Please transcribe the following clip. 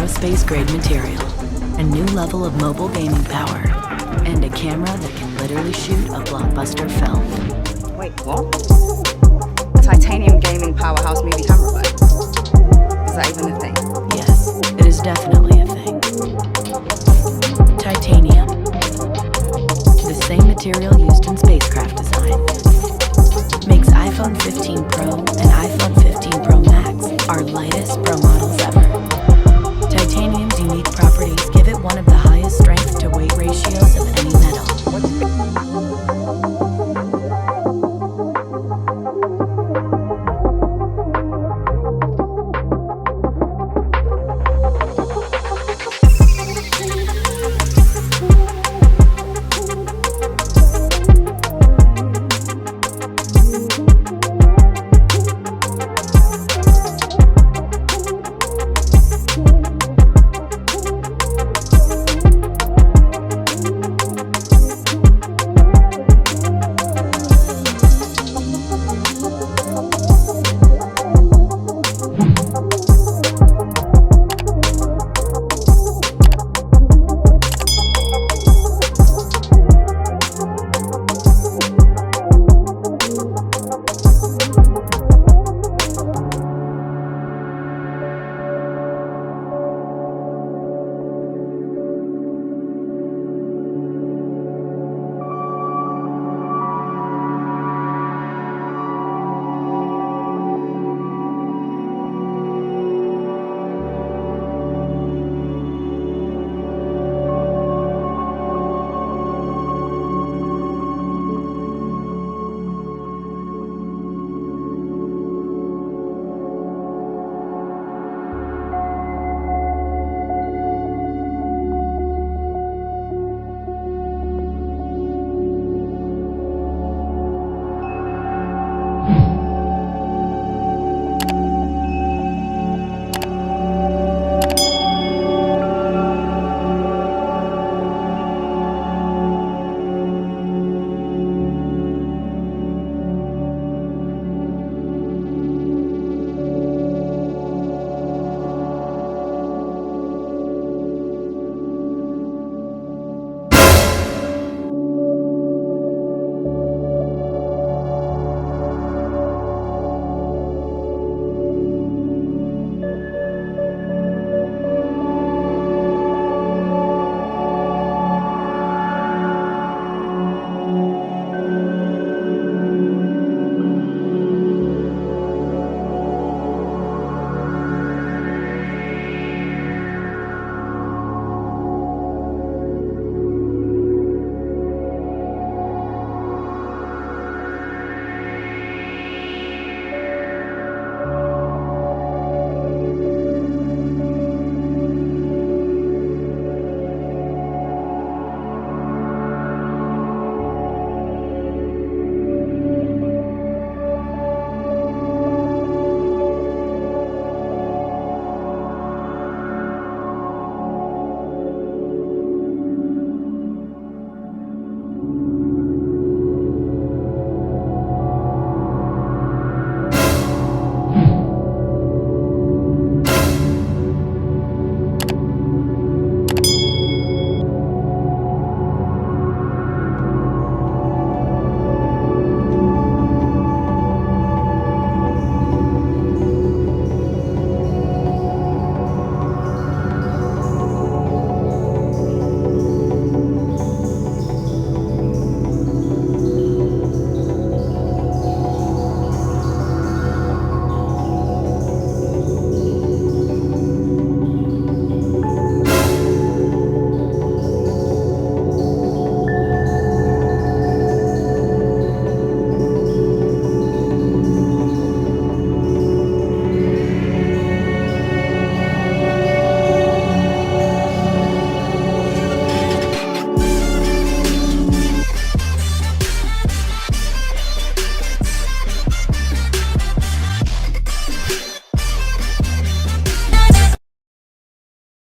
aerospace-grade material, a new level of mobile gaming power, and a camera that can literally shoot a blockbuster film. Wait, what? A titanium gaming powerhouse movie camera, what? Is that even a thing? Yes, it is definitely a thing. Titanium. The same material used in spacecraft design. Makes iPhone 15 Pro and iPhone 15 Pro Max our lightest,